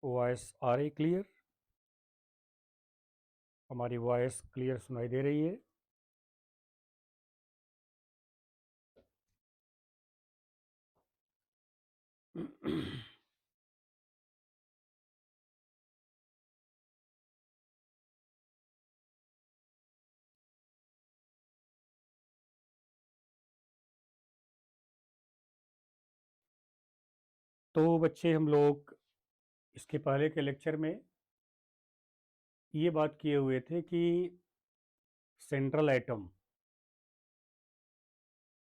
Voice आ रही clear? हमारी voice clear सुनाई दे रही है? तो बच्चे, हम लोग इसके पहले के लेक्चर में ये बात किए हुए थे कि सेंट्रल एटम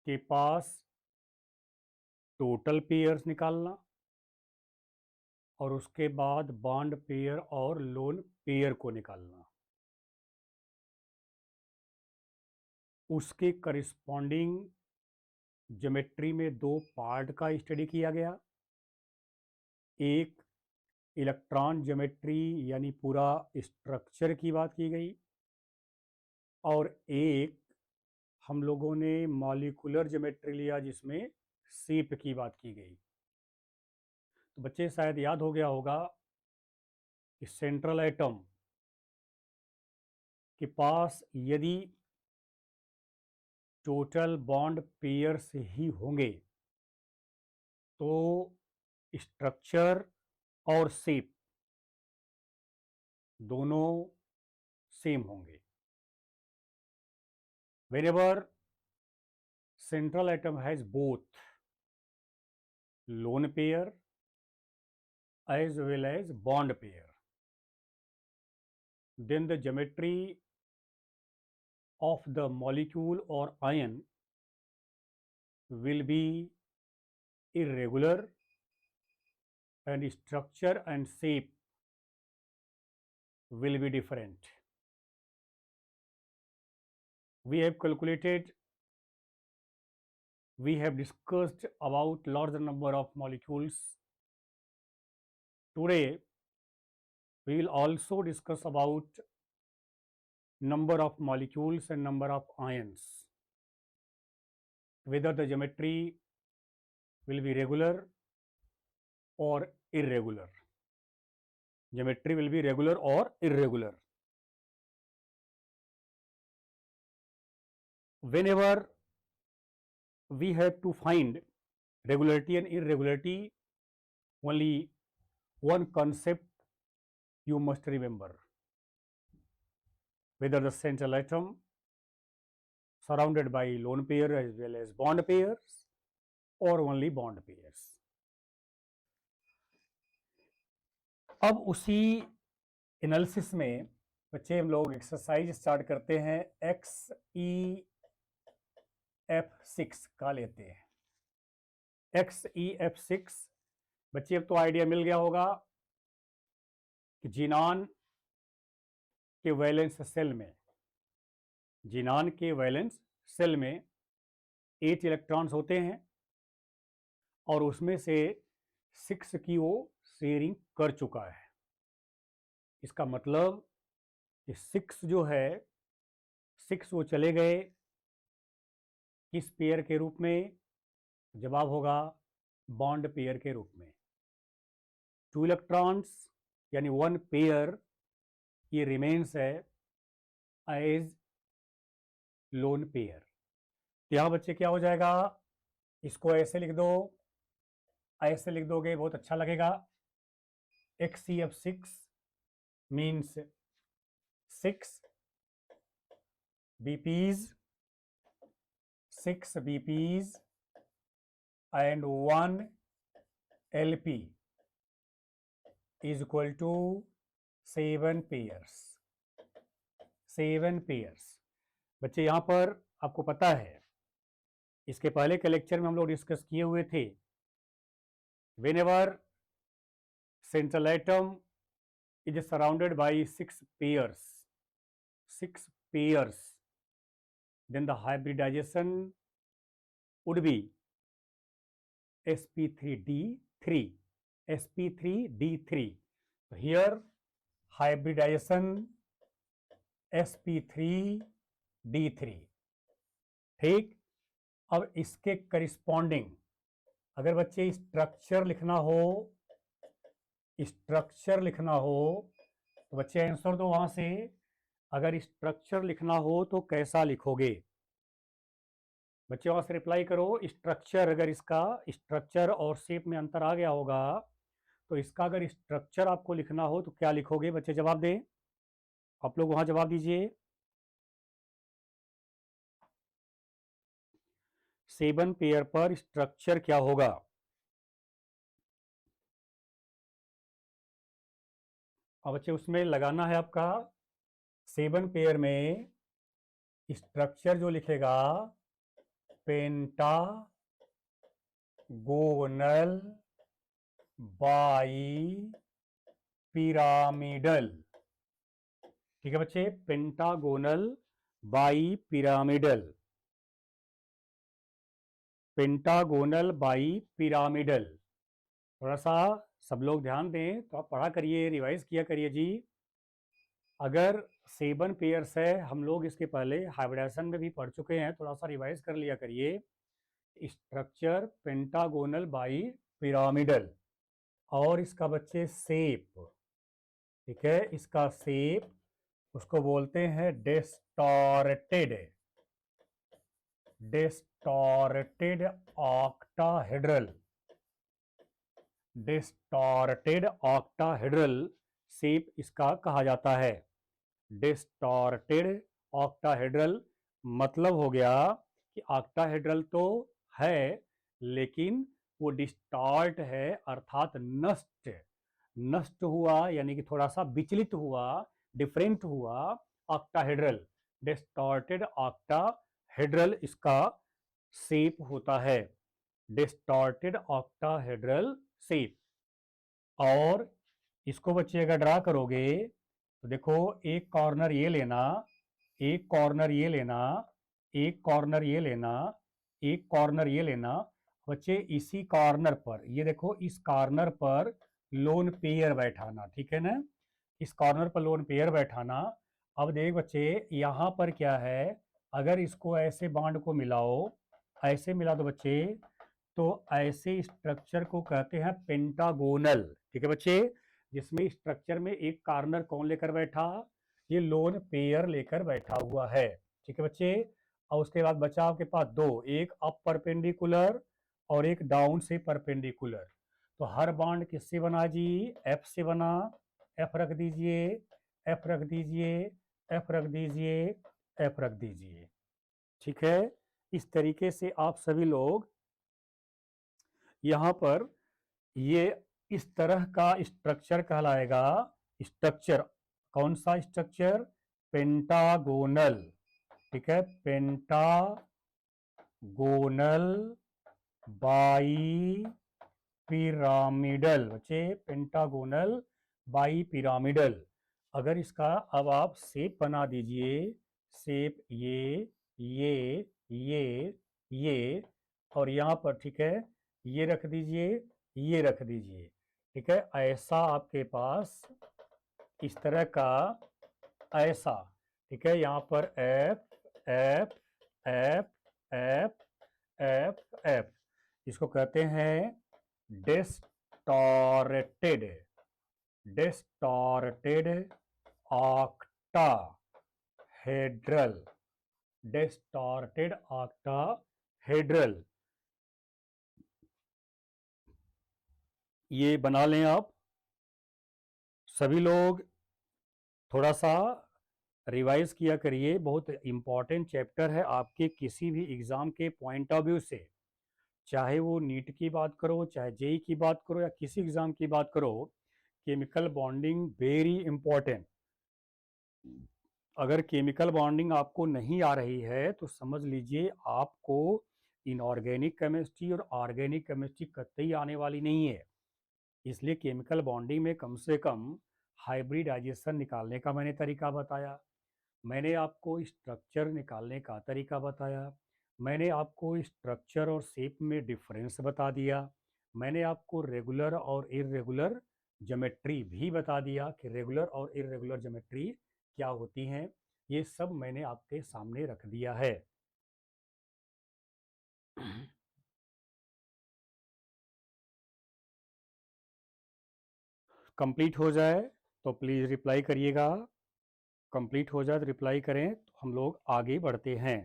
के पास टोटल पेयर्स निकालना और उसके बाद बॉन्ड पेयर और लोन पेयर को निकालना, उसके करिस्पॉन्डिंग ज्योमेट्री में दो पार्ट का स्टडी किया गया। एक इलेक्ट्रॉन ज्योमेट्री यानी पूरा स्ट्रक्चर की बात की गई और एक हम लोगों ने मॉलिक्यूलर ज्योमेट्री लिया जिसमें शेप की बात की गई। तो बच्चे, शायद याद हो गया होगा कि सेंट्रल एटम के पास यदि टोटल बॉन्ड पेयर्स ही होंगे तो स्ट्रक्चर और शेप दोनों सेम होंगे। whenever central atom has both lone pair as well as bond pair, then the geometry of the molecule or ion will be irregular and structure and shape will be different. We have calculated, we have discussed about larger number of molecules. Today we will also discuss about number of molecules and number of ions, whether the geometry will be regular or irregular. Geometry will be regular or irregular. Whenever we have to find regularity and irregularity, only one concept you must remember: whether the central atom surrounded by lone pair as well as bond pairs or only bond pairs. अब उसी analysis में बच्चे हम लोग exercise start करते हैं। XEF6 का लेते हैं। XEF6 बच्चे, अब तो आइडिया मिल गया होगा कि जिनान के वैलेंस सेल में, जिनान के वैलेंस सेल में 8 इलेक्ट्रॉन्स होते हैं और उसमें से 6 की वो शेयरिंग कर चुका है। इसका मतलब कि 6 जो है, 6 वो चले गए किस पेयर के रूप में? जवाब होगा बॉन्ड पेयर के रूप में। 2 इलेक्ट्रॉन्स यानी 1 पेयर ये रिमेन्स है एज लोन पेयर। तो यहाँ बच्चे क्या हो जाएगा, इसको ऐसे लिख दो, ऐसे लिख दोगे बहुत अच्छा लगेगा। XCF6 means 6 BPs, 6 BPs and 1 LP is equal to 7 pairs। 7 pairs। बच्चे, यहाँ पर आपको पता है, इसके पहले के लेक्चर में हम लोग डिस्कस किए हुए थे, whenever central atom is surrounded by 6 pairs, 6 pairs, then the hybridization would be sp3d3, sp3d3। so here hybridization sp3d3। ठीक, अब इसके करिस्पॉन्डिंग अगर बच्चे स्ट्रक्चर लिखना हो स्ट्रक्चर लिखना हो तो बच्चे आंसर दो वहां से। अगर स्ट्रक्चर लिखना हो तो कैसा लिखोगे? बच्चे वहां से रिप्लाई करो। स्ट्रक्चर, अगर इसका स्ट्रक्चर और शेप में अंतर आ गया होगा तो इसका अगर स्ट्रक्चर आपको लिखना हो तो क्या लिखोगे? बच्चे जवाब दें, आप लोग वहां जवाब दीजिए। 7 पेयर पर स्ट्रक्चर क्या होगा? अब बच्चे उसमें लगाना है आपका 7 पेयर में स्ट्रक्चर जो लिखेगा पेंटा गोनल बाई पिरामिडल। ठीक है बच्चे, pentagonal bi pyramidal, pentagonal bi pyramidal. थोड़ा सा सब लोग ध्यान दें तो आप पढ़ा करिए, रिवाइज किया करिए जी। अगर 7 पेयर्स है, हम लोग इसके पहले हाइब्रिडाइजेशन में भी पढ़ चुके हैं, थोड़ा सा रिवाइज कर लिया करिए। स्ट्रक्चर पेंटागोनल बाई पिरामिडल, और इसका बच्चे शेप, ठीक है, इसका शेप उसको बोलते हैं distorted, distorted octahedral, distorted octahedral shape इसका कहा जाता है। डिस्टॉर्टेड ऑक्टाहेड्रल मतलब हो गया कि ऑक्टाहेड्रल तो है लेकिन वो डिस्टॉर्ट है, अर्थात नष्ट, नष्ट हुआ यानी कि थोड़ा सा विचलित हुआ, डिफरेंट हुआ ऑक्टाहेड्रल। डिस्टॉर्टेड ऑक्टाहेड्रल इसका शेप होता है, डिस्टॉर्टेड ऑक्टाहेड्रल शेप। और इसको बच्चे अगर ड्रा करोगे तो देखो, एक कॉर्नर ये लेना, एक कॉर्नर ये लेना, एक कॉर्नर ये लेना, एक कॉर्नर ये लेना। बच्चे इसी कॉर्नर पर, ये देखो इस कॉर्नर पर लोन पेयर बैठाना, ठीक है ना, इस कॉर्नर पर लोन पेयर बैठाना। अब देख बच्चे यहाँ पर क्या है, अगर इसको ऐसे बांड को मिलाओ, ऐसे मिला दो बच्चे, तो ऐसे स्ट्रक्चर को कहते हैं पेंटागोनल। ठीक है बच्चे, जिसमें स्ट्रक्चर में एक कॉर्नर कौन लेकर बैठा? ये लोन पेयर लेकर बैठा हुआ है। ठीक है बच्चे, और उसके बाद बचा आपके पास दो, एक अप परपेंडिकुलर और एक डाउन से परपेंडिकुलर। तो हर बांड किससे बना जी? एफ से बना। एफ रख दीजिए, एफ रख दीजिए, एफ रख दीजिए, एफ रख दीजिए। ठीक है, इस तरीके से आप सभी लोग यहाँ पर, ये इस तरह का स्ट्रक्चर कहलाएगा। स्ट्रक्चर कौन सा स्ट्रक्चर? पेंटागोनल। ठीक है, पेंटागोनल बाई पिरामिडल। बच्चे पेंटागोनल बाई पिरामिडल। अगर इसका अब आप शेप बना दीजिए, शेप ये ये ये और यहाँ पर, ठीक है, ये रख दीजिए, ये रख दीजिए। ठीक है, ऐसा आपके पास इस तरह का, ऐसा, ठीक है, यहाँ पर F F F F F F, इसको कहते हैं distorted, distorted octahedral, distorted octahedral. ये बना लें आप सभी लोग, थोड़ा सा रिवाइज किया करिए, बहुत इंपॉर्टेंट चैप्टर है आपके किसी भी एग्जाम के पॉइंट ऑफ व्यू से। चाहे वो नीट की बात करो, चाहे जेई की बात करो, या किसी एग्जाम की बात करो, केमिकल बॉन्डिंग वेरी इंपॉर्टेंट। अगर केमिकल बॉन्डिंग आपको नहीं आ रही है तो समझ लीजिए आपको इनऑर्गेनिक केमिस्ट्री और ऑर्गेनिक केमिस्ट्री कतई आने वाली नहीं है। इसलिए केमिकल बॉन्डिंग में कम से कम हाइब्रिडाइजेशन निकालने का मैंने तरीका बताया, मैंने आपको स्ट्रक्चर निकालने का तरीका बताया, मैंने आपको स्ट्रक्चर और शेप में डिफरेंस बता दिया, मैंने आपको रेगुलर और इरेगुलर ज्योमेट्री भी बता दिया कि रेगुलर और इरेगुलर ज्योमेट्री क्या होती हैं। ये सब मैंने आपके सामने रख दिया है। कंप्लीट हो जाए तो प्लीज़ रिप्लाई करिएगा, कंप्लीट हो जाए तो रिप्लाई करें तो हम लोग आगे बढ़ते हैं।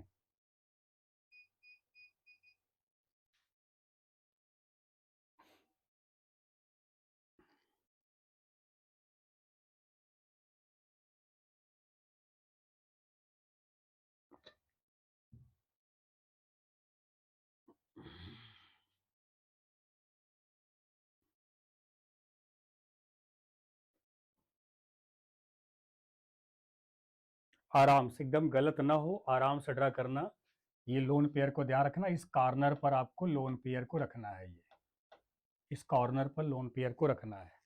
आराम से, एकदम गलत ना हो, आराम से ड्रा करना। ये लोन पेयर को ध्यान रखना, इस कॉर्नर पर आपको लोन पेयर को रखना है, ये इस कॉर्नर पर लोन पेयर को रखना है।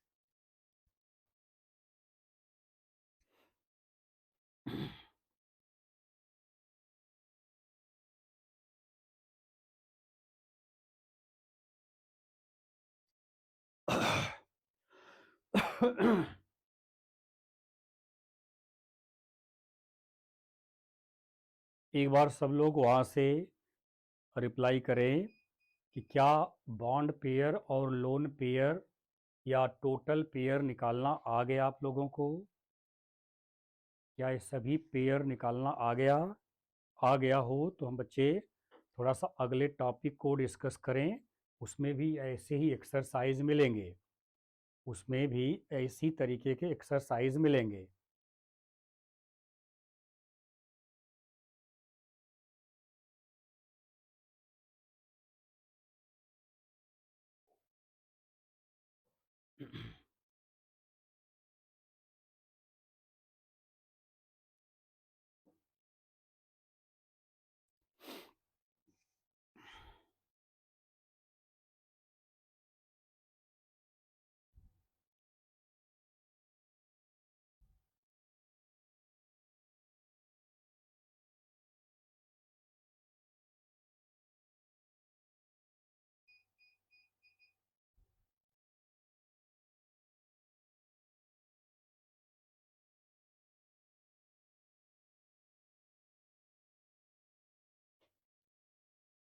एक बार सब लोग वहाँ से रिप्लाई करें कि क्या बॉन्ड पेयर और लोन पेयर या टोटल पेयर निकालना आ गया आप लोगों को? क्या ये सभी पेयर निकालना आ गया? आ गया हो तो हम बच्चे थोड़ा सा अगले टॉपिक को डिस्कस करें, उसमें भी ऐसे ही एक्सरसाइज मिलेंगे, उसमें भी ऐसी तरीके के एक्सरसाइज मिलेंगे।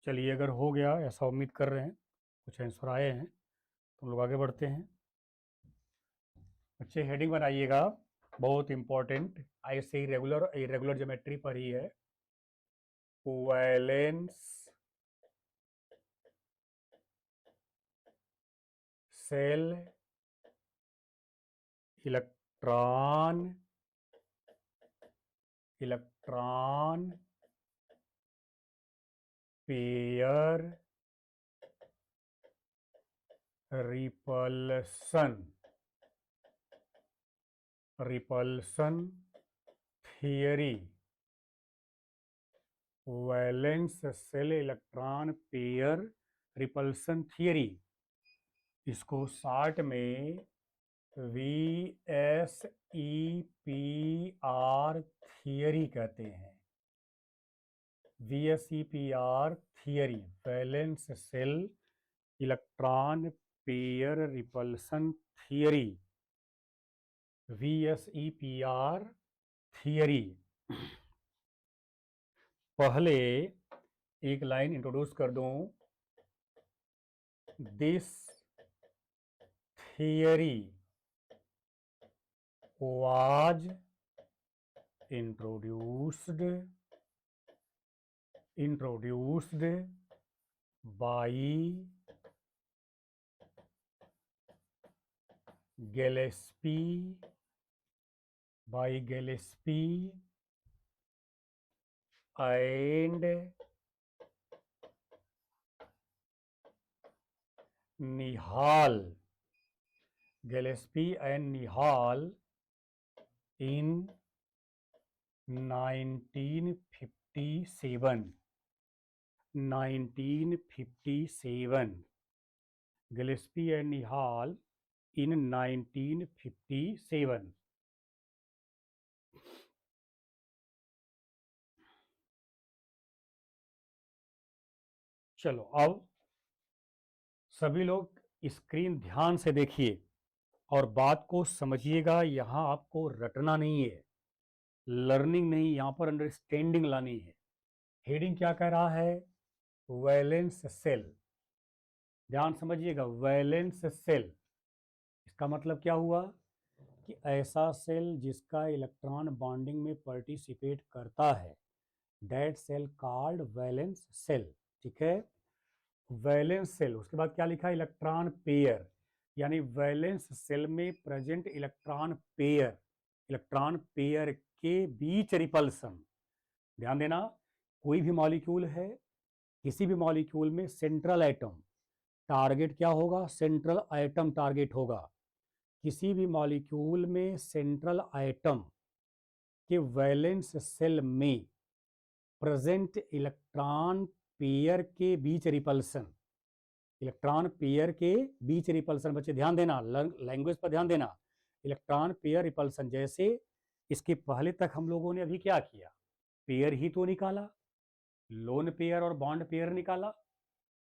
चलिए, अगर हो गया ऐसा उम्मीद कर रहे हैं, कुछ आंसर आए हैं, तो हम लोग आगे बढ़ते हैं। बच्चे हेडिंग बनाइएगा, बहुत इंपॉर्टेंट, ऐसे ही रेगुलर इरेगुलर ज्योमेट्री पर ही है। Valence shell electron electron pair repulsion repulsion theory. Valence shell electron pair repulsion theory, इसको शॉर्ट में VSEPR थियरी कहते हैं। VSEPR theory, valence shell electron pair repulsion theory, VSEPR theory. पहले एक line introduce कर दूं। This theory was introduced by Gillespie and Nihal. Gillespie and Nihal in 1957. Gillespie and Nihal in 1957. चलो, अब सभी लोग स्क्रीन ध्यान से देखिए और बात को समझिएगा। यहाँ आपको रटना नहीं है, लर्निंग नहीं, यहाँ पर अंडरस्टैंडिंग लानी है। हेडिंग क्या कह रहा है? Valence cell. ध्यान समझिएगा, वैलेंस सेल, इसका मतलब क्या हुआ कि ऐसा सेल जिसका इलेक्ट्रॉन बॉन्डिंग में पार्टिसिपेट करता है, that shell called valence shell. ठीक है, वैलेंस सेल। उसके बाद क्या लिखा, इलेक्ट्रॉन पेयर, यानी वैलेंस सेल में प्रेजेंट इलेक्ट्रॉन पेयर के बीच रिपल्सन। ध्यान देना, कोई भी मॉलिक्यूल है, किसी भी मॉलिक्यूल में सेंट्रल एटम टारगेट क्या होगा, सेंट्रल एटम टारगेट होगा। किसी भी मॉलिक्यूल में सेंट्रल एटम के वैलेंस सेल में प्रेजेंट इलेक्ट्रॉन पेयर के बीच रिपल्सन, इलेक्ट्रॉन पेयर के बीच रिपल्सन। बच्चे ध्यान देना, लैंग्वेज पर ध्यान देना, इलेक्ट्रॉन पेयर रिपल्सन। जैसे इसके पहले तक हम लोगों ने अभी क्या किया, पेयर ही तो निकाला, लोन पेयर और बॉन्ड पेयर निकाला।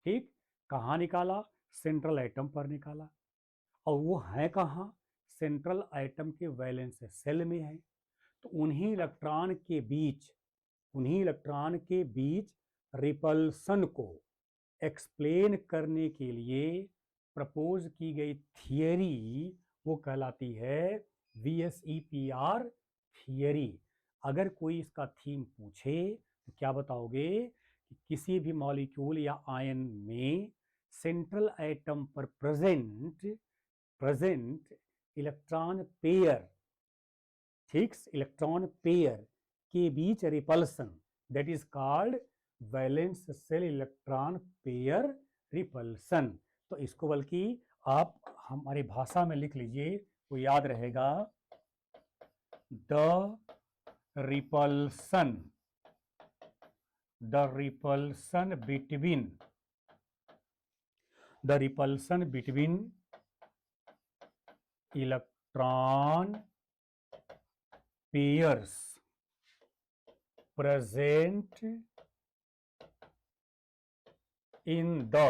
ठीक, कहाँ निकाला, सेंट्रल एटम पर निकाला, और वो है कहाँ, सेंट्रल एटम के वैलेंस सेल में है। तो उन्हीं इलेक्ट्रॉन के बीच रिपल्सन को एक्सप्लेन करने के लिए प्रपोज की गई थियरी वो कहलाती है VSEPR थियरी। अगर कोई इसका थीम पूछे तो क्या बताओगे कि किसी भी मॉलिक्यूल या आयन में सेंट्रल एटम पर प्रेजेंट इलेक्ट्रॉन पेयर, ठीक, इलेक्ट्रॉन पेयर के बीच repulsion, that is called valence shell electron pair repulsion. तो इसको बल्कि आप हमारी भाषा में लिख लीजिए तो याद रहेगा, the repulsion between electron pairs present in the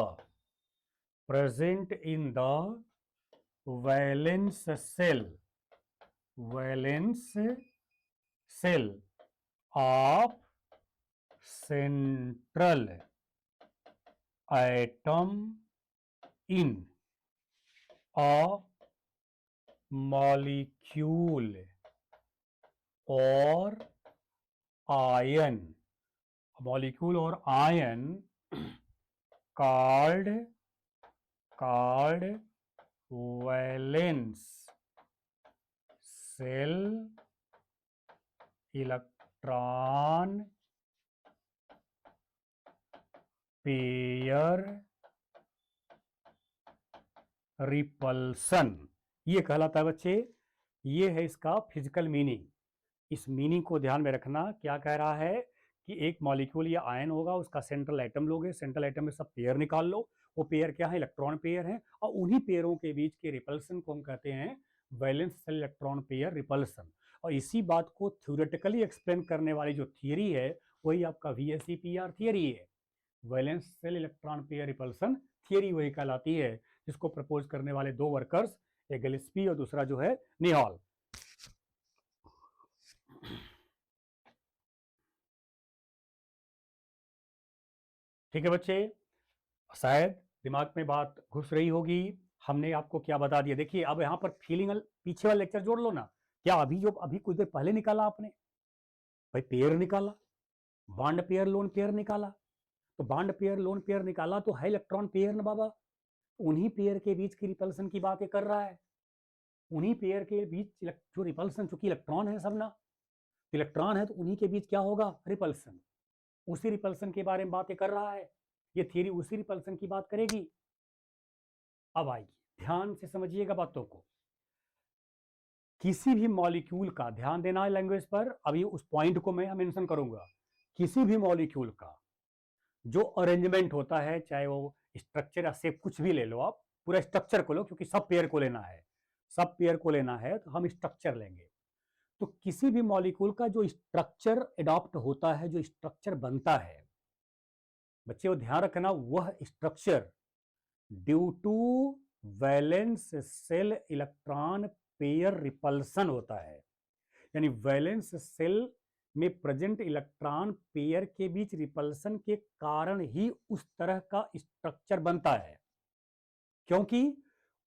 valence cell of central atom in a molecule or ion, molecule और ion called valence shell electron pair repulsion, ये कहलाता है बच्चे। ये है इसका फिजिकल मीनिंग। इस मीनिंग को ध्यान में रखना, क्या कह रहा है कि एक मॉलिक्यूल या आयन होगा, उसका सेंट्रल एटम लोगे, सेंट्रल एटम में सब पेयर निकाल लो, वो पेयर क्या है, इलेक्ट्रॉन पेयर है, और उन्हीं पेयरों के बीच के रिपल्सन को हम कहते हैं valence shell electron pair repulsion. और इसी बात को थ्योरेटिकली एक्सप्लेन करने वाली जो थियरी है वही आपका VSEPR थियरी है, valence shell electron pair repulsion theory वही कहलाती है, जिसको प्रपोज करने वाले दो वर्कर्स, एक गिल्स्पी और दूसरा जो है निहॉल। ठीक है बच्चे, शायद दिमाग में बात घुस रही होगी। हमने आपको क्या बता दिया, देखिए अब यहाँ पर फीलिंग पीछे वाला लेक्चर जोड़ लो ना। क्या अभी कुछ देर पहले निकाला आपने, भाई पेयर निकाला, बॉन्ड पेयर लोन पेयर निकाला, तो बॉन्ड पेयर लोन पेयर निकाला तो है इलेक्ट्रॉन पेयर ना बाबा, उन्हीं पेयर के बीच की रिपल्सन की बातें कर रहा है। उन्हीं पेयर के बीच जो रिपल्सन, चूंकि इलेक्ट्रॉन है सब ना, इलेक्ट्रॉन है तो उन्हीं के बीच क्या होगा, रिपल्सन। उसी रिपल्सन के बारे में बातें कर रहा है, ये थियरी उसी रिपल्सन की बात करेगी। अब आइए ध्यान से समझिएगा बातों को। किसी भी मॉलिक्यूल का, ध्यान देना है लैंग्वेज पर, अभी उस पॉइंट को मैं मेंशन करूंगा। किसी भी मॉलिक्यूल का जो अरेंजमेंट होता है, चाहे वो स्ट्रक्चर या शेप कुछ भी ले लो, आप पूरा स्ट्रक्चर को लो, क्योंकि सब पेयर को लेना है, तो हम स्ट्रक्चर लेंगे। तो किसी भी मॉलिक्यूल का जो स्ट्रक्चर एडॉप्ट होता है, जो स्ट्रक्चर बनता है, बच्चे वो ध्यान रखना, वह structure due to valence shell electron pair repulsion होता है। यानी वैलेंस सेल में प्रेजेंट इलेक्ट्रॉन पेयर के बीच रिपल्सन के कारण ही उस तरह का स्ट्रक्चर बनता है, क्योंकि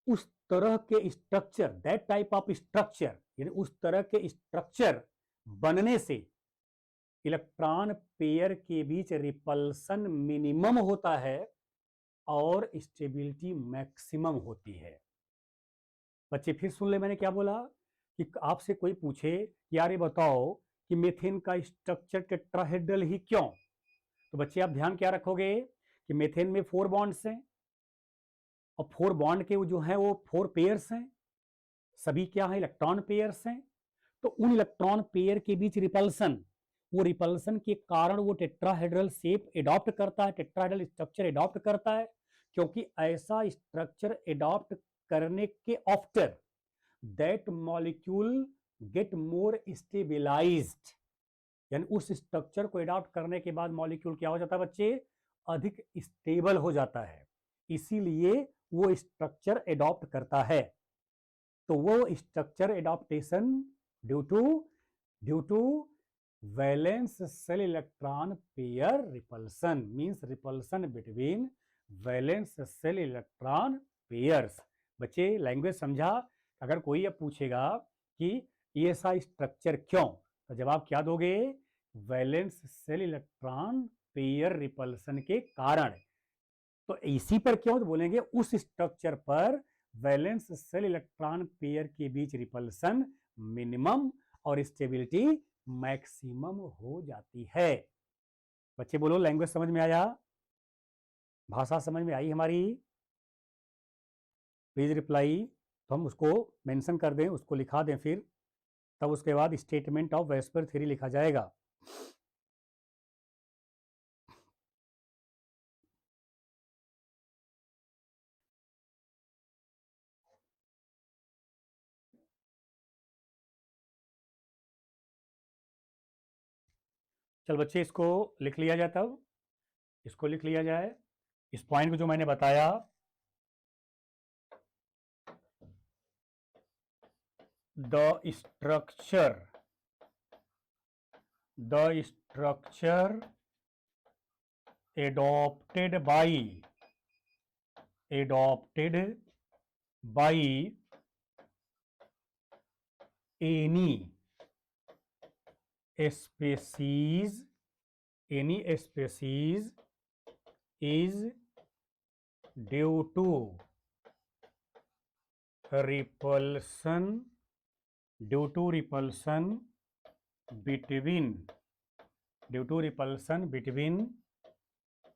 उस तरह के structure, that type of structure, यानी उस तरह के स्ट्रक्चर बनने से इलेक्ट्रॉन पेयर के बीच रिपल्सन मिनिमम होता है और स्टेबिलिटी मैक्सिमम होती है। बच्चे फिर सुन ले मैंने क्या बोला कि आपसे कोई पूछे यार ये बताओ कि मीथेन का स्ट्रक्चर टेट्राहेड्रल ही क्यों, तो बच्चे आप ध्यान क्या रखोगे कि मीथेन में 4 बॉन्ड्स हैं और 4 बॉन्ड के जो है वो 4 पेयर्स हैं, सभी क्या है इलेक्ट्रॉन पेयर्स हैं। तो उन इलेक्ट्रॉन पेयर के बीच रिपल्सन, वो रिपल्सन के कारण वो टेट्राहेड्रल शेप एडॉप्ट करता है, टेट्राहेड्रल स्ट्रक्चर एडॉप्ट करता है, क्योंकि ऐसा स्ट्रक्चर एडॉप्ट करने के after that molecule get more stabilised, यानी उस स्ट्रक्चर को एडॉप्ट करने के बाद मॉलिक्यूल क्या हो जाता है बच्चे, अधिक स्टेबल हो जाता है, इसीलिए वो स्ट्रक्चर एडॉप्ट करता है। तो वो structure adaptation due to valence shell electron pair repulsion, means repulsion between valence shell electron pairs. बच्चे लैंग्वेज समझा? अगर कोई अब पूछेगा कि ये ऐसा स्ट्रक्चर क्यों, तो जवाब क्या दोगे, valence shell electron pair repulsion के कारण। तो इसी पर क्यों, तो बोलेंगे उस स्ट्रक्चर पर वैलेंस सेल इलेक्ट्रॉन पेयर के बीच रिपल्सन मिनिमम और स्टेबिलिटी मैक्सिमम हो जाती है। बच्चे बोलो लैंग्वेज समझ में आया, भाषा समझ में आई हमारी? Please reply. तो हम उसको मेंशन कर दें, उसको लिखा दें, फिर तब उसके बाद स्टेटमेंट ऑफ वेस्पर थ्योरी लिखा जाएगा। चल बच्चे इसको लिख लिया जाए, तब इसको लिख लिया जाए, इस पॉइंट को जो मैंने बताया, the structure adopted by any species is due to repulsion between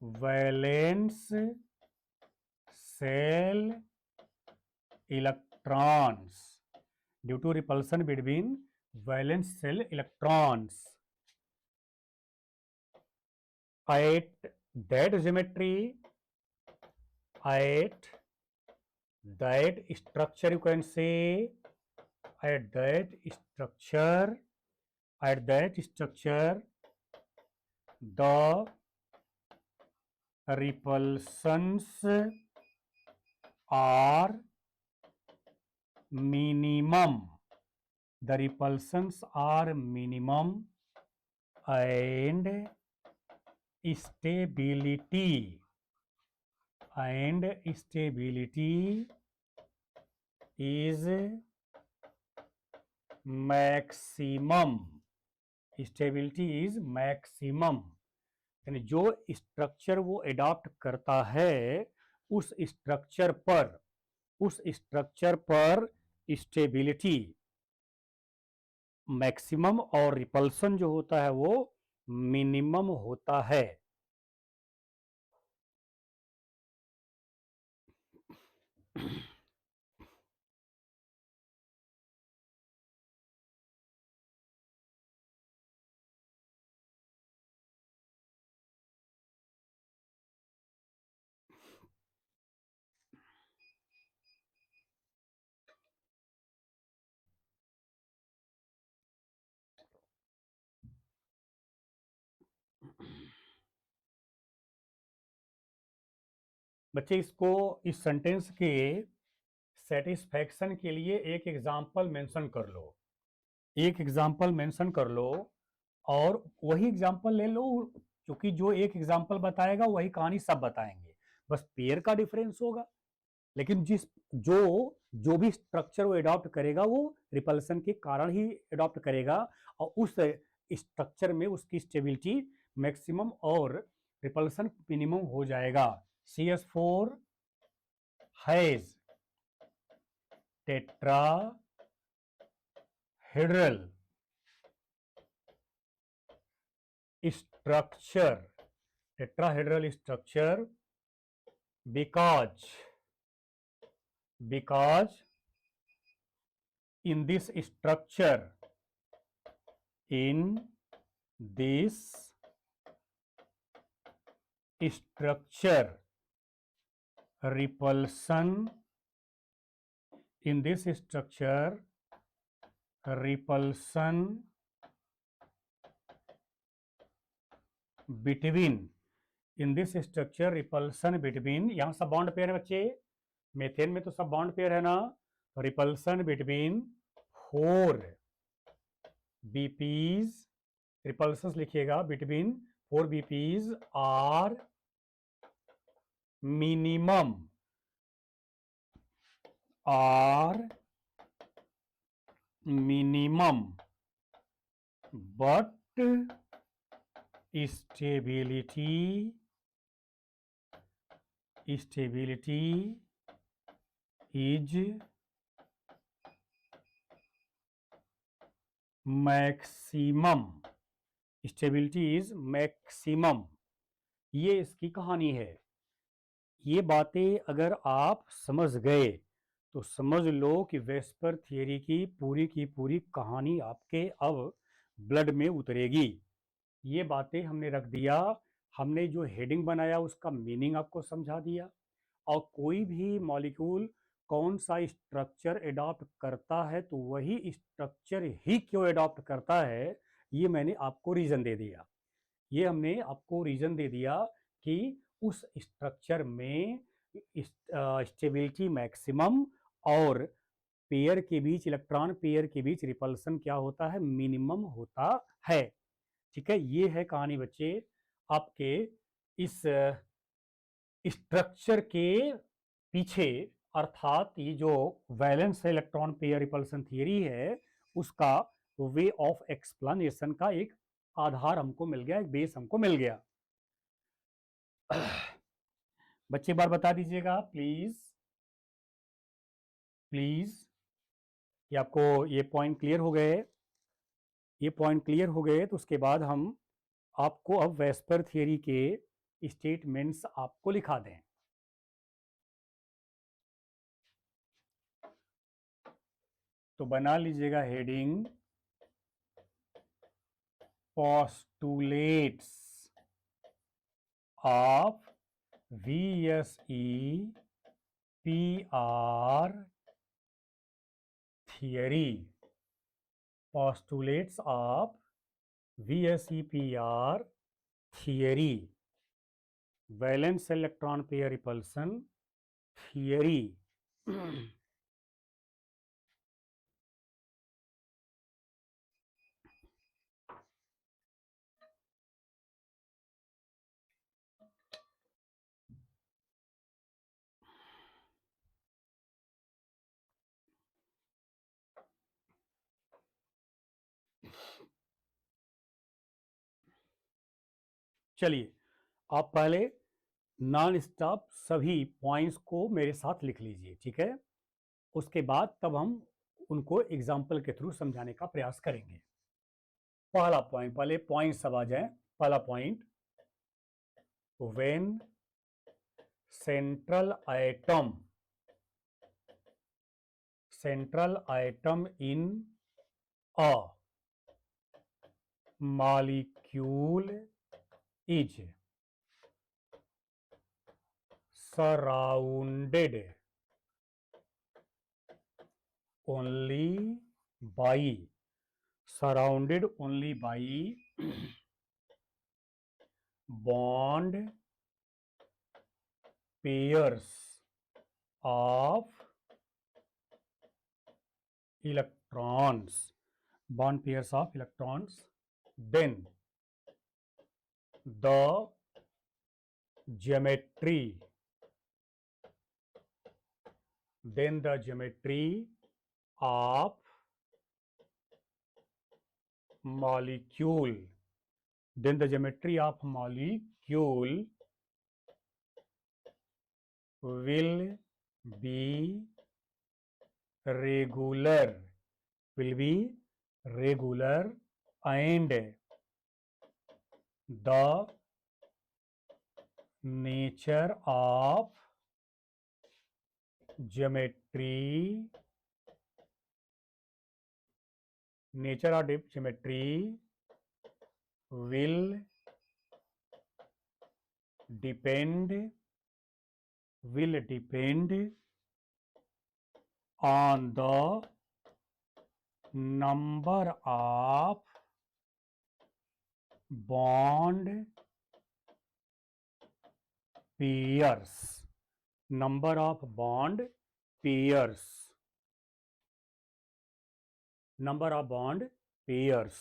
valence cell electrons, due to repulsion between valence cell electrons at that geometry, at that structure, you can say at that structure the repulsions are minimum, and stability is maximum, यानी जो structure वो adopt करता है उस structure पर stability maximum और repulsion जो होता है वो मिनिमम होता है। बच्चे इसको इस सेंटेंस के सेटिस्फैक्शन के लिए एक एग्जाम्पल मेंशन कर लो, और वही एग्जाम्पल ले लो, क्योंकि जो एक एग्जाम्पल बताएगा वही कहानी सब बताएंगे, बस पेयर का डिफरेंस होगा। लेकिन जो भी स्ट्रक्चर वो अडॉप्ट करेगा वो रिपल्सन के कारण ही अडॉप्ट करेगा, और उस स्ट्रक्चर में उसकी स्टेबिलिटी मैक्सिमम और रिपल्सन मिनिमम हो जाएगा। CS4 has tetrahedral structure, tetrahedral structure because in this structure repulsion between, यहां सब बॉन्ड पेयर है बच्चे, मेथेन में तो सब बॉन्ड पेयर है ना, रिपल्सन बिटवीन 4 BPs, रिपल्सन लिखिएगा, between 4 BPs are minimum but stability is maximum, stability is maximum. ये इसकी कहानी है। ये बातें अगर आप समझ गए तो समझ लो कि वेस्पर थियरी की पूरी कहानी आपके अब ब्लड में उतरेगी। ये बातें हमने रख दिया, हमने जो हेडिंग बनाया उसका मीनिंग आपको समझा दिया, और कोई भी मॉलिक्यूल कौन सा स्ट्रक्चर अडॉप्ट करता है तो वही स्ट्रक्चर ही क्यों अडॉप्ट करता है, ये मैंने आपको रीज़न दे दिया। ये हमने आपको रीज़न दे दिया कि उस स्ट्रक्चर में स्टेबिलिटी मैक्सिमम और पेयर के बीच, इलेक्ट्रॉन पेयर के बीच रिपल्सन क्या होता है, मिनिमम होता है। ठीक है, ये है कहानी बच्चे आपके इस स्ट्रक्चर के पीछे, अर्थात ये जो valence electron pair repulsion theory है उसका वे ऑफ एक्सप्लेनेशन का एक आधार हमको मिल गया, एक बेस हमको मिल गया। बच्चे बार बता दीजिएगा प्लीज कि आपको ये पॉइंट क्लियर हो गए। ये पॉइंट क्लियर हो गए तो उसके बाद हम आपको अब वेस्पर थियरी के स्टेटमेंट्स आपको लिखा दें। तो बना लीजिएगा heading postulates of VSEPR theory, postulates of VSEPR theory, valence electron pair repulsion theory। चलिए आप पहले नॉन स्टॉप सभी पॉइंट्स को मेरे साथ लिख लीजिए, ठीक है। उसके बाद तब हम उनको एग्जाम्पल के थ्रू समझाने का प्रयास करेंगे। पहला पॉइंट, पहले पॉइंट सब आ जाए। पहला point, when central atom in a molecule is surrounded only by bond pairs of electrons, then the geometry then the geometry of molecule, then the geometry of molecule will be regular, will be regular, and the nature of geometry, nature of geometry will depend on the number of bond pairs, number of bond pairs, number of bond pairs.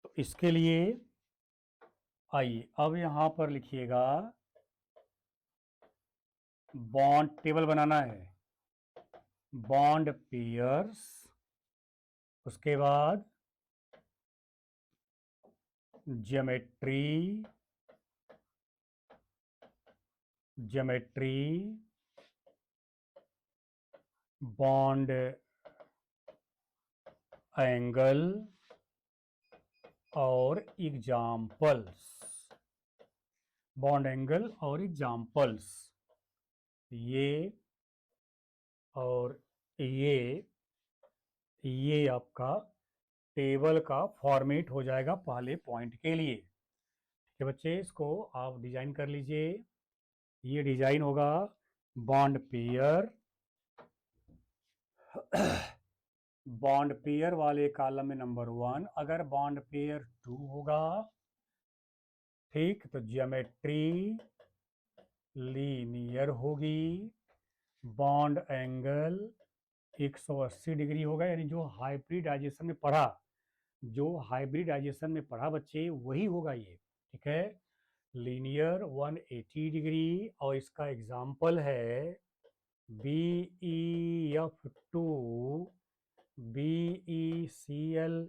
तो इसके लिए आइए अब यहां पर लिखिएगा, bond table बनाना है, bond pairs, उसके बाद ज्योमेट्री, ज्योमेट्री, बॉन्ड एंगल और एग्जाम्पल्स, बॉन्ड एंगल और एग्जाम्पल्स, ये और ये आपका टेबल का फॉर्मेट हो जाएगा पहले पॉइंट के लिए। ठीक है बच्चे, इसको आप डिजाइन कर लीजिए। ये डिजाइन होगा बॉन्ड पेयर, बॉन्ड पेयर वाले कॉलम में नंबर 1, अगर बॉन्ड पेयर 2 होगा, ठीक, तो ज्योमेट्री लीनियर होगी, बॉन्ड एंगल 180 डिग्री होगा, यानी जो हाइब्रिडाइजेशन में पढ़ा, जो हाइब्रिडाइजेशन में पढ़ा बच्चे वही होगा ये। ठीक है, लीनियर 180 डिग्री, और इसका एग्जाम्पल है BeF2, BeCl2,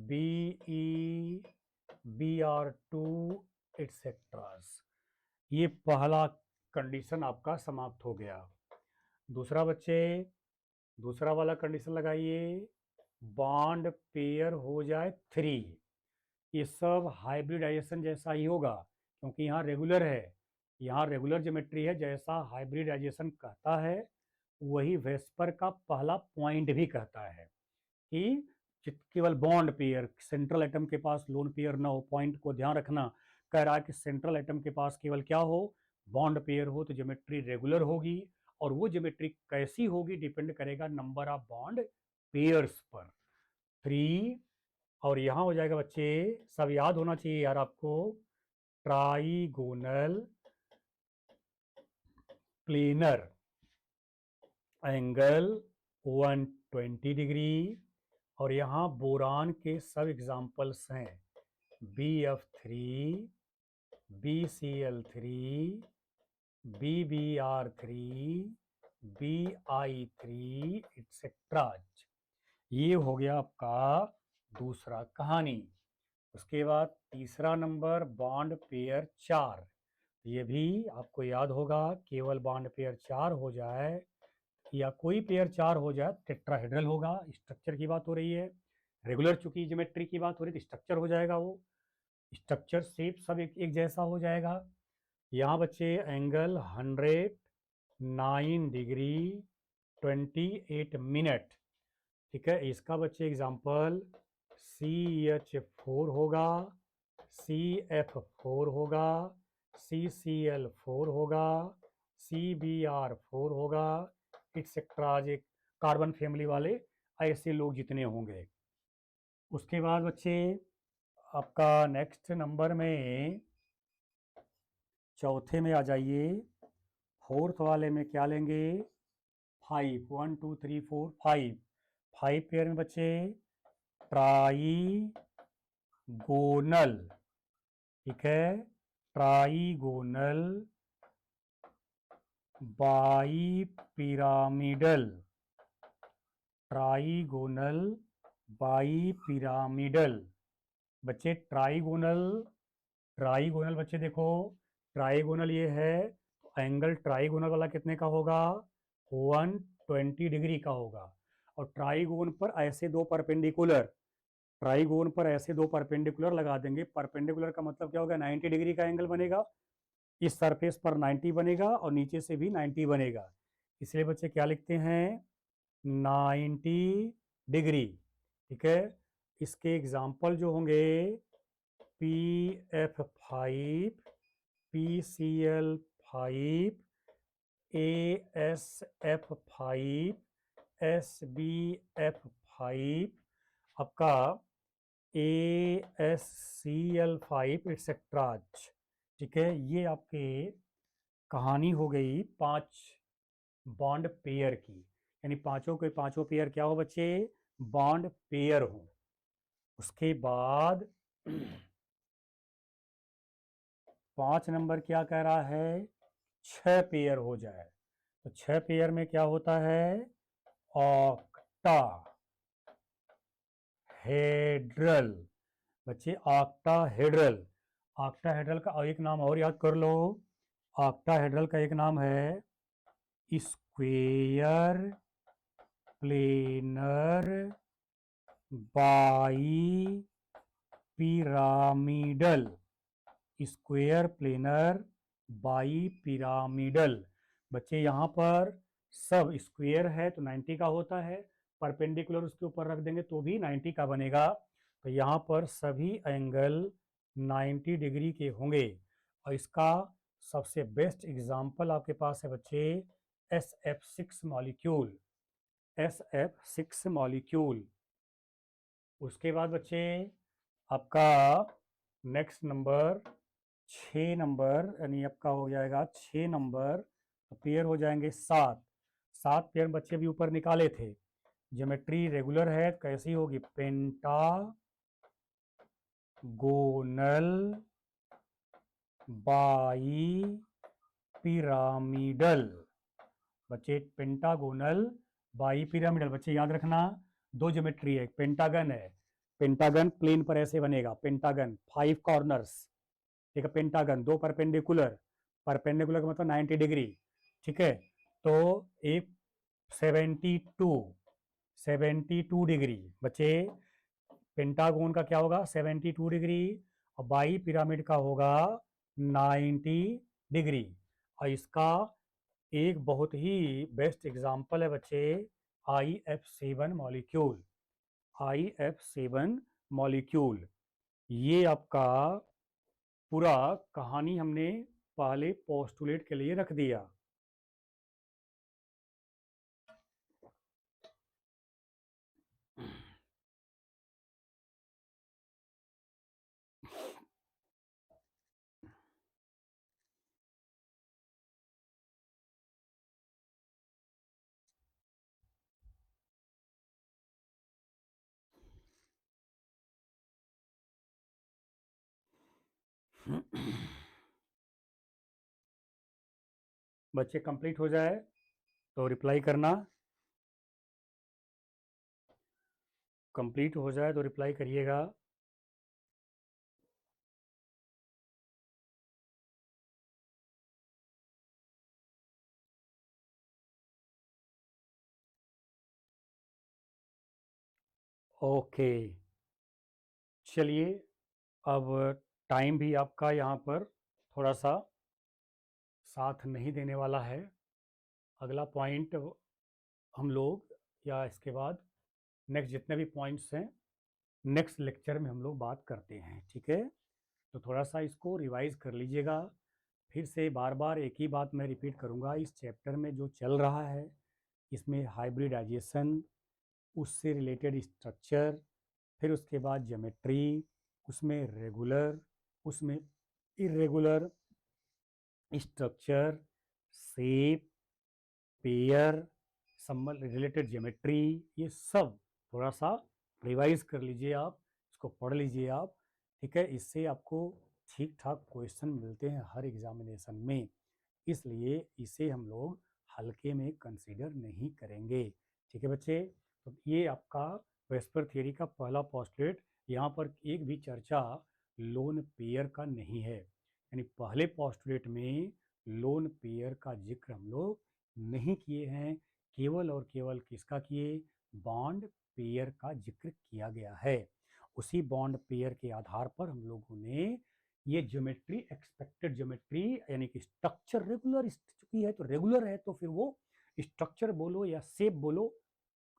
BeBr2 एटसेट्रास। ये पहला कंडीशन आपका समाप्त हो गया। दूसरा बच्चे, दूसरा वाला कंडीशन लगाइए, बॉन्ड पेयर हो जाए 3। ये सब हाइब्रिडाइजेशन जैसा ही होगा, क्योंकि यहाँ रेगुलर है, यहाँ रेगुलर ज्योमेट्री है, जैसा हाइब्रिडाइजेशन कहता है वही वेस्पर का पहला पॉइंट भी कहता है कि केवल बॉन्ड पेयर, सेंट्रल एटम के पास लोन पेयर ना हो। पॉइंट को ध्यान रखना, कह रहा है कि सेंट्रल एटम के पास केवल क्या हो, बॉन्ड पेयर हो, तो ज्योमेट्री रेगुलर होगी, और वो ज्योमेट्री कैसी होगी डिपेंड करेगा नंबर ऑफ बॉन्ड पेयर्स पर, 3। और यहाँ हो जाएगा बच्चे, सब याद होना चाहिए यार आपको, ट्राइगोनल प्लेनर एंगल 120 डिग्री, और यहाँ बोरान के सब एग्जाम्पल्स हैं, BF3, BCl3, BBr3, BI3 etcetera. ये हो गया आपका दूसरा कहानी। उसके बाद तीसरा नंबर बॉन्ड पेयर 4, ये भी आपको याद होगा, केवल बॉन्ड पेयर 4 हो जाए या कोई पेयर 4 हो जाए टेट्राहेड्रल होगा। स्ट्रक्चर की बात हो रही है, रेगुलर चूंकि ज्योमेट्री की बात हो रही है तो स्ट्रक्चर हो जाएगा, वो स्ट्रक्चर शेप सब एक जैसा हो जाएगा। यहाँ बच्चे एंगल 109 डिग्री 28 मिनट। ठीक है, इसका बच्चे एग्जाम्पल CH4 होगा, CF4 होगा, CCl4 होगा, CBr4 होगा एटसेट्रा। कार्बन फैमिली वाले ऐसे लोग जितने होंगे। उसके बाद बच्चे आपका नेक्स्ट नंबर में चौथे में आ जाइए, फोर्थ वाले में क्या लेंगे, 5, 1 2 3 4 5, 5 पेयर में बच्चे ट्राइगोनल, ठीक है, ट्राइगोनल बाईपिरामिडल, ट्राइगोनल बाईपिरामिडल। बच्चे ट्राइगोनल, ट्राइगोनल बच्चे देखो, ट्राइगोनल ये है, एंगल ट्राइगोनल वाला कितने का होगा, 120 डिग्री का होगा। और ट्राइगोन पर ऐसे दो परपेंडिकुलर, ट्राइगोन पर ऐसे दो परपेंडिकुलर लगा देंगे। परपेंडिकुलर का मतलब क्या होगा, 90 डिग्री का एंगल बनेगा। इस सरफेस पर 90 बनेगा और नीचे से भी 90 बनेगा। इसलिए बच्चे क्या लिखते हैं, 90 डिग्री। ठीक है, इसके एग्जाम्पल जो होंगे, PF5, PCl5, ASF5, SBF5, आपका ASCl5 एक्सेट्रा। ठीक है, ये आपके कहानी हो गई 5 बॉन्ड पेयर की, यानी पांचों के पांचों पेयर क्या हो बच्चे, बॉन्ड पेयर हो। उसके बाद 5 नंबर क्या कह रहा है, 6 पेयर हो जाए। तो 6 पेयर में क्या होता है, ऑक्टा हेड्रल। बच्चे ऑक्टाहेड्रल, ऑक्टाहेड्रल का एक नाम और याद कर लो, ऑक्टाहेड्रल का एक नाम है square planar bi pyramidal, square planar bi pyramidal. बच्चे यहाँ पर सब स्क्वेयर है तो 90 का होता है, परपेंडिकुलर उसके ऊपर रख देंगे तो भी 90 का बनेगा। तो यहाँ पर सभी एंगल 90 डिग्री के होंगे। और इसका सबसे बेस्ट एग्जाम्पल आपके पास है बच्चे SF6 मॉलिक्यूल, SF6 मॉलिक्यूल। उसके बाद बच्चे आपका नेक्स्ट नंबर 6 नंबर, यानी आपका हो जाएगा 6 नंबर, तो पेयर हो जाएंगे 7। 7 पेयर बच्चे भी ऊपर निकाले थे। ज्योमेट्री रेगुलर है, कैसी होगी, पेंटागोनल बाई पिरामिडल। बच्चे पेंटागोनल बाई पिरामिडल, बच्चे याद रखना दो ज्योमेट्री है, पेंटागन है, पेंटागन प्लेन पर ऐसे बनेगा, पेंटागन 5 कॉर्नर्स। ठीक है, पेंटागन दो परपेंडिकुलर, परपेंडिकुलर का मतलब 90 डिग्री। ठीक है, तो एक 72 डिग्री। बच्चे पेंटागोन का क्या होगा, 72 डिग्री, और बाई पिरामिड का होगा 90 डिग्री। और इसका एक बहुत ही बेस्ट एग्जाम्पल है बच्चे IF7 मॉलिक्यूल, IF7 मॉलिक्यूल। ये आपका पूरा कहानी हमने पहले पोस्टुलेट के लिए रख दिया। बच्चे कंप्लीट हो जाए तो रिप्लाई करना, कंप्लीट हो जाए तो रिप्लाई करिएगा। ओके, चलिए अब टाइम भी आपका यहाँ पर थोड़ा सा साथ नहीं देने वाला है। अगला पॉइंट हम लोग, या इसके बाद नेक्स्ट जितने भी पॉइंट्स हैं नेक्स्ट लेक्चर में हम लोग बात करते हैं। ठीक है, तो थोड़ा सा इसको रिवाइज कर लीजिएगा। फिर से बार बार एक ही बात मैं रिपीट करूँगा, इस चैप्टर में जो चल रहा है इसमें हाइब्रिडाइजेशन, उससे रिलेटेड स्ट्रक्चर, फिर उसके बाद ज्योमेट्री, उसमें रेगुलर, उसमें इरेगुलर स्ट्रक्चर, शेप, पेयर, संबल रिलेटेड ज्योमेट्री, ये सब थोड़ा सा रिवाइज कर लीजिए आप, इसको पढ़ लीजिए आप। ठीक है, इससे आपको ठीक ठाक क्वेश्चन मिलते हैं हर एग्जामिनेशन में, इसलिए इसे हम लोग हल्के में कंसीडर नहीं करेंगे। ठीक है बच्चे, तो ये आपका वेस्पर थियरी का पहला पोस्टुलेट। यहाँ पर एक भी चर्चा लोन पेयर का नहीं है, यानी पहले पोस्टुलेट में लोन पेयर का जिक्र हम लोग नहीं किए हैं, केवल और केवल किसका किए, बॉन्ड पेयर का जिक्र किया गया है। उसी बॉन्ड पेयर के आधार पर हम लोगों ने ये ज्योमेट्री, एक्सपेक्टेड ज्योमेट्री, यानी कि स्ट्रक्चर रेगुलर चुकी है तो रेगुलर है तो फिर वो स्ट्रक्चर बोलो या शेप बोलो,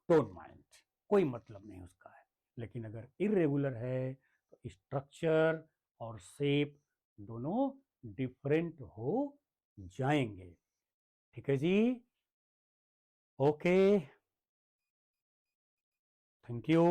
डोंट माइंड, कोई मतलब नहीं उसका है। लेकिन अगर इरेगुलर है तो स्ट्रक्चर और शेप दोनों डिफरेंट हो जाएंगे। ठीक है जी, ओके, थैंक यू।